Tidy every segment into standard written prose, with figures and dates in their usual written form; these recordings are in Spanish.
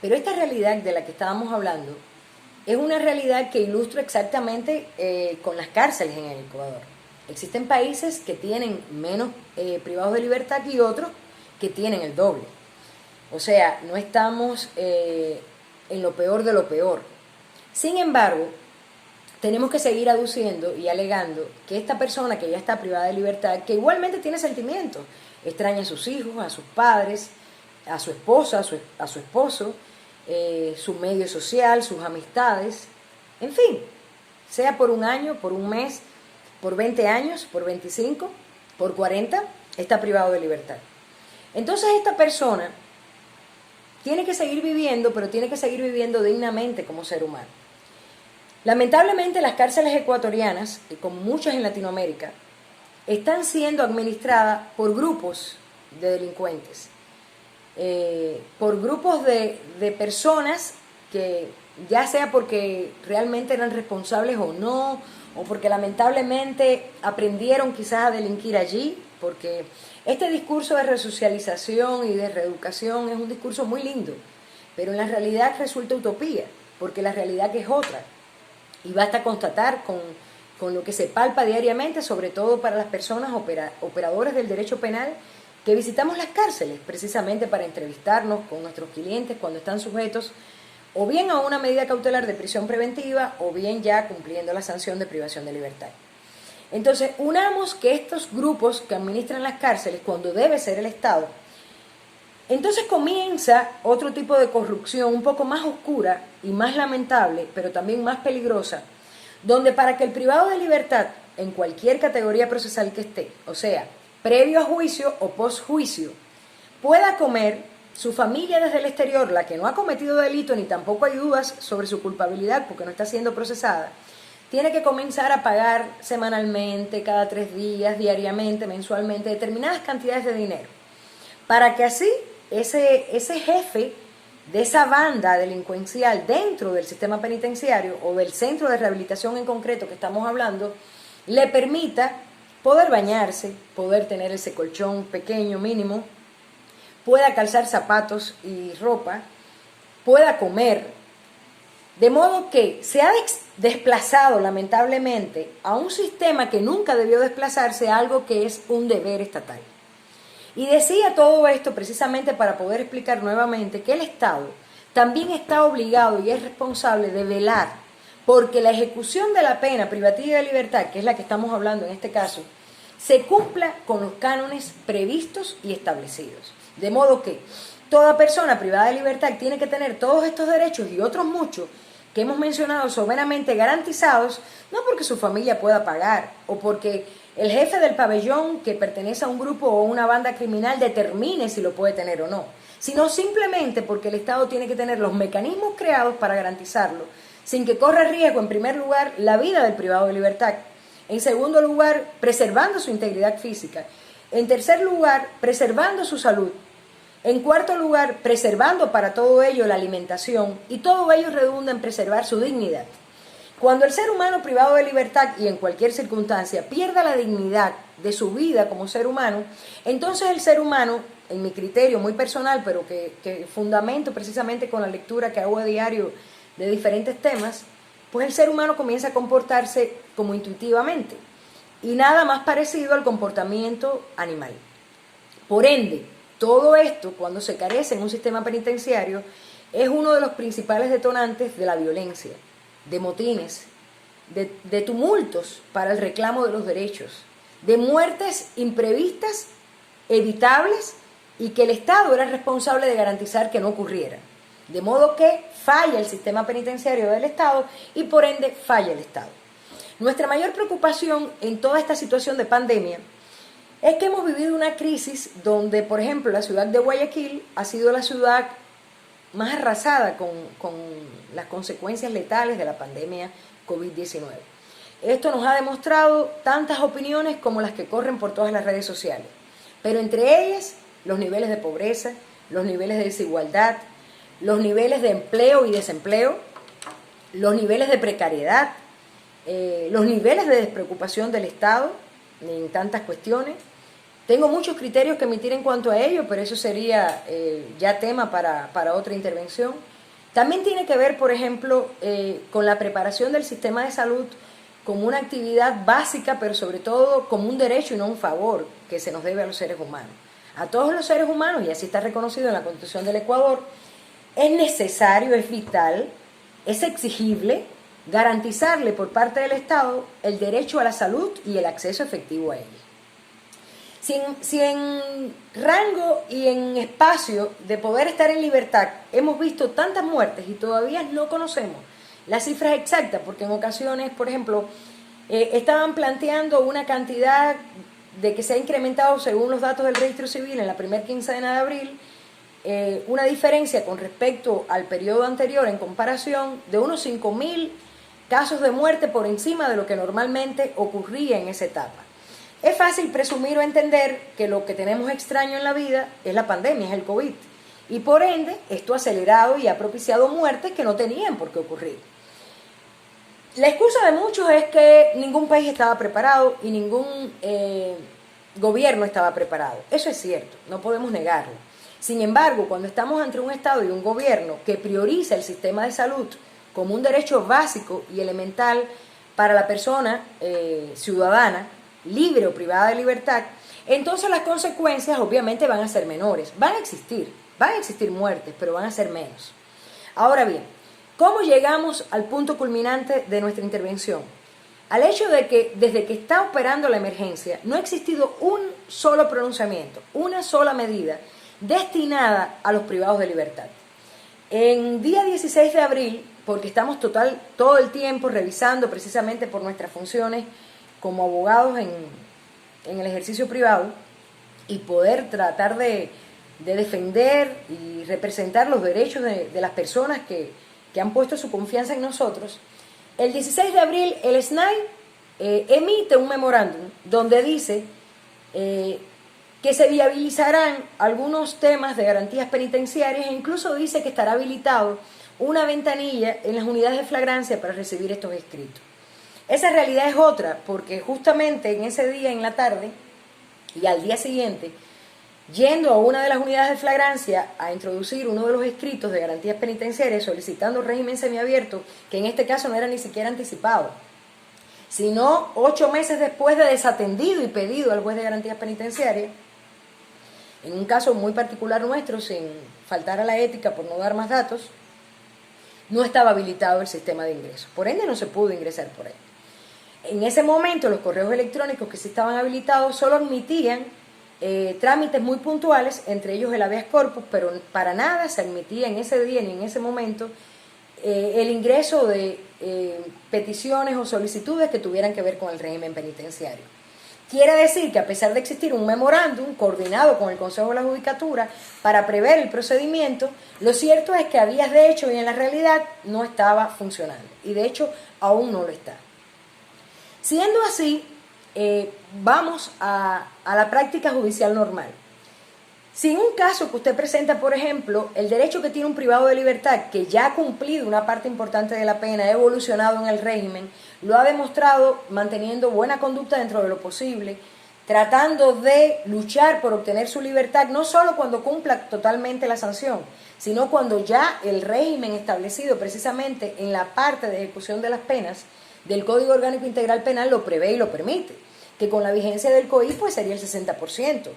Pero esta realidad de la que estábamos hablando es una realidad que ilustra exactamente con las cárceles en el Ecuador. Existen países que tienen menos privados de libertad y otros que tienen el doble. O sea, no estamos en lo peor de lo peor. Sin embargo, tenemos que seguir aduciendo y alegando que esta persona que ya está privada de libertad, que igualmente tiene sentimientos, extraña a sus hijos, a sus padres, a su esposa, a su esposo, su medio social, sus amistades, en fin, sea por un año, por un mes, por 20 años, por 25, por 40, está privado de libertad. Entonces esta persona tiene que seguir viviendo, pero tiene que seguir viviendo dignamente como ser humano. Lamentablemente las cárceles ecuatorianas, y como muchas en Latinoamérica, están siendo administradas por grupos de delincuentes, por grupos de personas que ya sea porque realmente eran responsables o no, o porque lamentablemente aprendieron quizás a delinquir allí, porque este discurso de resocialización y de reeducación es un discurso muy lindo, pero en la realidad resulta utopía, porque la realidad que es otra. Y basta constatar con lo que se palpa diariamente, sobre todo para las personas operadoras del derecho penal, que visitamos las cárceles precisamente para entrevistarnos con nuestros clientes cuando están sujetos o bien a una medida cautelar de prisión preventiva o bien ya cumpliendo la sanción de privación de libertad. Entonces, unamos que estos grupos que administran las cárceles, cuando debe ser el Estado, entonces comienza otro tipo de corrupción un poco más oscura y más lamentable, pero también más peligrosa, donde para que el privado de libertad, en cualquier categoría procesal que esté, o sea, previo a juicio o postjuicio, pueda comer, su familia desde el exterior, la que no ha cometido delito ni tampoco hay dudas sobre su culpabilidad porque no está siendo procesada, tiene que comenzar a pagar semanalmente, cada 3 días, diariamente, mensualmente, determinadas cantidades de dinero, para que así ese jefe de esa banda delincuencial dentro del sistema penitenciario o del centro de rehabilitación en concreto que estamos hablando, le permita poder bañarse, poder tener ese colchón pequeño mínimo, pueda calzar zapatos y ropa, pueda comer, de modo que se ha desplazado lamentablemente a un sistema que nunca debió desplazarse a algo que es un deber estatal. Y decía todo esto precisamente para poder explicar nuevamente que el Estado también está obligado y es responsable de velar porque la ejecución de la pena privativa de libertad, que es la que estamos hablando en este caso, se cumpla con los cánones previstos y establecidos. De modo que toda persona privada de libertad tiene que tener todos estos derechos y otros muchos que hemos mencionado soberanamente garantizados, no porque su familia pueda pagar o porque el jefe del pabellón que pertenece a un grupo o una banda criminal determine si lo puede tener o no, sino simplemente porque el Estado tiene que tener los mecanismos creados para garantizarlo, sin que corra riesgo, en primer lugar, la vida del privado de libertad, en segundo lugar, preservando su integridad física, en tercer lugar, preservando su salud, en cuarto lugar, preservando para todo ello la alimentación, y todo ello redunda en preservar su dignidad. Cuando el ser humano privado de libertad y en cualquier circunstancia pierda la dignidad de su vida como ser humano, entonces el ser humano, en mi criterio muy personal, pero que fundamento precisamente con la lectura que hago a diario de diferentes temas, pues el ser humano comienza a comportarse como intuitivamente y nada más parecido al comportamiento animal. Por ende, todo esto, cuando se carece en un sistema penitenciario, es uno de los principales detonantes de la violencia, de motines, de tumultos para el reclamo de los derechos, de muertes imprevistas, evitables, y que el Estado era responsable de garantizar que no ocurriera. De modo que falla el sistema penitenciario del Estado y por ende falla el Estado. Nuestra mayor preocupación en toda esta situación de pandemia es que hemos vivido una crisis donde, por ejemplo, la ciudad de Guayaquil ha sido la ciudad más arrasada con las consecuencias letales de la pandemia COVID-19. Esto nos ha demostrado tantas opiniones como las que corren por todas las redes sociales, pero entre ellas los niveles de pobreza, los niveles de desigualdad, los niveles de empleo y desempleo, los niveles de precariedad, los niveles de despreocupación del Estado en tantas cuestiones. Tengo muchos criterios que emitir en cuanto a ello, pero eso sería ya tema para otra intervención. También tiene que ver, por ejemplo, con la preparación del sistema de salud como una actividad básica, pero sobre todo como un derecho y no un favor que se nos debe a los seres humanos. A todos los seres humanos, y así está reconocido en la Constitución del Ecuador, es necesario, es vital, es exigible garantizarle por parte del Estado el derecho a la salud y el acceso efectivo a ella. Si en rango y en espacio de poder estar en libertad hemos visto tantas muertes y todavía no conocemos las cifras exactas, porque en ocasiones, por ejemplo, estaban planteando una cantidad de que se ha incrementado según los datos del registro civil en la primera quincena de abril, una diferencia con respecto al periodo anterior en comparación de unos 5.000 casos de muerte por encima de lo que normalmente ocurría en esa etapa. Es fácil presumir o entender que lo que tenemos extraño en la vida es la pandemia, es el COVID, y por ende esto ha acelerado y ha propiciado muertes que no tenían por qué ocurrir. La excusa de muchos es que ningún país estaba preparado y ningún gobierno estaba preparado. Eso es cierto, no podemos negarlo. Sin embargo, cuando estamos ante un Estado y un gobierno que prioriza el sistema de salud como un derecho básico y elemental para la persona ciudadana, libre o privada de libertad, entonces las consecuencias obviamente van a ser menores. Van a existir muertes, pero van a ser menos. Ahora bien, ¿cómo llegamos al punto culminante de nuestra intervención? Al hecho de que desde que está operando la emergencia no ha existido un solo pronunciamiento, una sola medida destinada a los privados de libertad. En día 16 de abril, porque estamos todo el tiempo revisando precisamente por nuestras funciones como abogados en el ejercicio privado y poder tratar de defender y representar los derechos de las personas que han puesto su confianza en nosotros, el 16 de abril el SNAI emite un memorándum donde dice que se viabilizarán algunos temas de garantías penitenciarias e incluso dice que estará habilitado una ventanilla en las unidades de flagrancia para recibir estos escritos. Esa realidad es otra, porque justamente en ese día en la tarde y al día siguiente, yendo a una de las unidades de flagrancia a introducir uno de los escritos de garantías penitenciarias solicitando régimen semiabierto, que en este caso no era ni siquiera anticipado, sino 8 meses después de desatendido y pedido al juez de garantías penitenciarias, en un caso muy particular nuestro, sin faltar a la ética por no dar más datos, no estaba habilitado el sistema de ingreso. Por ende no se pudo ingresar por él. En ese momento los correos electrónicos que sí estaban habilitados solo admitían trámites muy puntuales, entre ellos el habeas corpus, pero para nada se admitía en ese día ni en ese momento el ingreso de peticiones o solicitudes que tuvieran que ver con el régimen penitenciario. Quiere decir que a pesar de existir un memorándum coordinado con el Consejo de la Judicatura para prever el procedimiento, lo cierto es que a días de hecho y en la realidad no estaba funcionando, y de hecho aún no lo está. Siendo así, vamos a la práctica judicial normal. Si en un caso que usted presenta, por ejemplo, el derecho que tiene un privado de libertad, que ya ha cumplido una parte importante de la pena, ha evolucionado en el régimen, lo ha demostrado manteniendo buena conducta dentro de lo posible, tratando de luchar por obtener su libertad, no solo cuando cumpla totalmente la sanción, sino cuando ya el régimen establecido precisamente en la parte de ejecución de las penas del Código Orgánico Integral Penal lo prevé y lo permite, que con la vigencia del COI pues sería el 60%.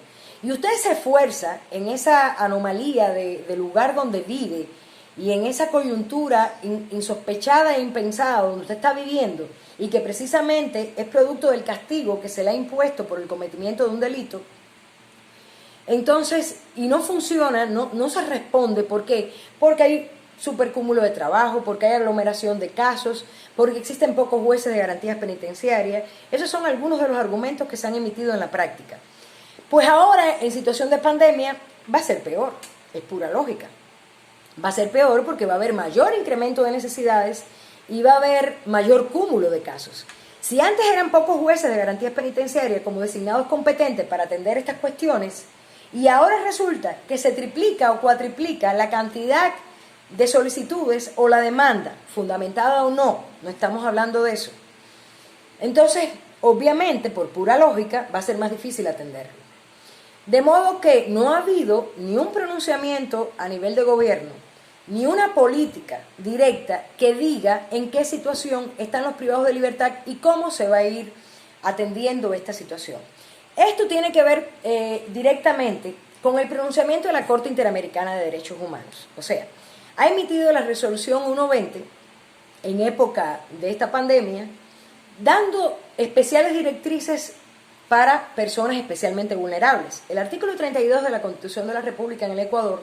Y usted se esfuerza en esa anomalía del lugar donde vive y en esa coyuntura insospechada e impensada donde usted está viviendo y que precisamente es producto del castigo que se le ha impuesto por el cometimiento de un delito. Entonces, y no funciona, no se responde. ¿Por qué? Porque hay supercúmulo de trabajo, porque hay aglomeración de casos, porque existen pocos jueces de garantías penitenciarias. Esos son algunos de los argumentos que se han emitido en la práctica. Pues ahora, en situación de pandemia, va a ser peor, es pura lógica. Va a ser peor porque va a haber mayor incremento de necesidades y va a haber mayor cúmulo de casos. Si antes eran pocos jueces de garantías penitenciarias como designados competentes para atender estas cuestiones, y ahora resulta que se triplica o cuatriplica la cantidad de solicitudes o la demanda, fundamentada o no estamos hablando de eso. Entonces, obviamente, por pura lógica, va a ser más difícil atenderlo. De modo que no ha habido ni un pronunciamiento a nivel de gobierno, ni una política directa que diga en qué situación están los privados de libertad y cómo se va a ir atendiendo esta situación. Esto tiene que ver directamente con el pronunciamiento de la Corte Interamericana de Derechos Humanos. O sea, ha emitido la resolución 120 en época de esta pandemia, dando especiales directrices para personas especialmente vulnerables. El artículo 32 de la Constitución de la República en el Ecuador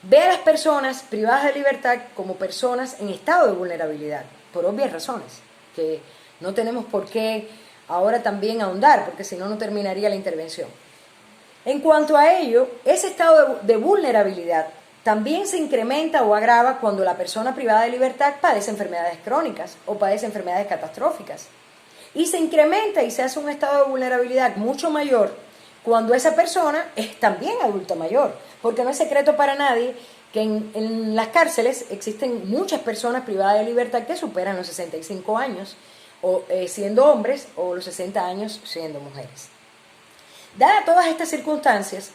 ve a las personas privadas de libertad como personas en estado de vulnerabilidad, por obvias razones, que no tenemos por qué ahora también ahondar, porque si no, no terminaría la intervención. En cuanto a ello, ese estado de vulnerabilidad también se incrementa o agrava cuando la persona privada de libertad padece enfermedades crónicas o padece enfermedades catastróficas. Y se incrementa y se hace un estado de vulnerabilidad mucho mayor cuando esa persona es también adulta mayor, porque no es secreto para nadie que en las cárceles existen muchas personas privadas de libertad que superan los 65 años, o siendo hombres, o los 60 años siendo mujeres. Dadas todas estas circunstancias,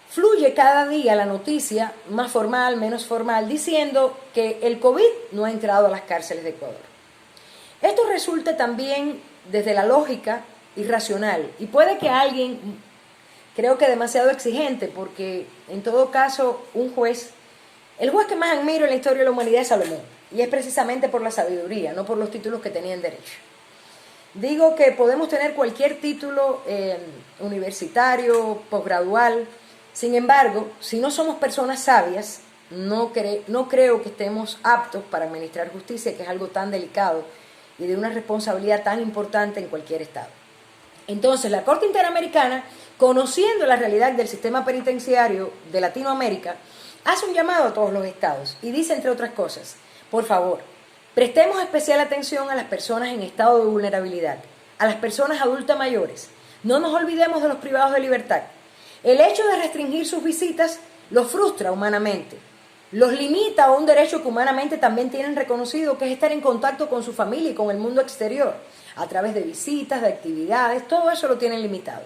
fluye cada día la noticia, más formal, menos formal, diciendo que el COVID no ha entrado a las cárceles de Ecuador. Esto resulta también, desde la lógica, irracional, y puede que alguien, creo que demasiado exigente, porque en todo caso el juez que más admiro en la historia de la humanidad es Salomón, y es precisamente por la sabiduría, no por los títulos que tenía en derecho. Digo que podemos tener cualquier título universitario, posgradual, sin embargo, si no somos personas sabias, no creo que estemos aptos para administrar justicia, que es algo tan delicado y de una responsabilidad tan importante en cualquier estado. Entonces, la Corte Interamericana, conociendo la realidad del sistema penitenciario de Latinoamérica, hace un llamado a todos los estados y dice, entre otras cosas, por favor, prestemos especial atención a las personas en estado de vulnerabilidad, a las personas adultas mayores. No nos olvidemos de los privados de libertad. El hecho de restringir sus visitas los frustra humanamente, los limita a un derecho que humanamente también tienen reconocido, que es estar en contacto con su familia y con el mundo exterior, a través de visitas, de actividades, todo eso lo tienen limitado.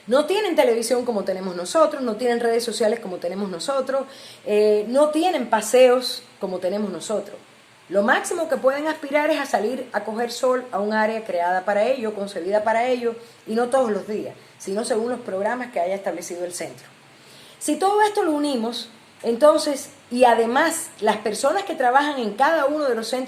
No tienen televisión como tenemos nosotros, no tienen redes sociales como tenemos nosotros, no tienen paseos como tenemos nosotros. Lo máximo que pueden aspirar es a salir a coger sol a un área creada para ello, concebida para ello, y no todos los días, sino según los programas que haya establecido el centro. Si todo esto lo unimos, entonces, y además las personas que trabajan en cada uno de los centros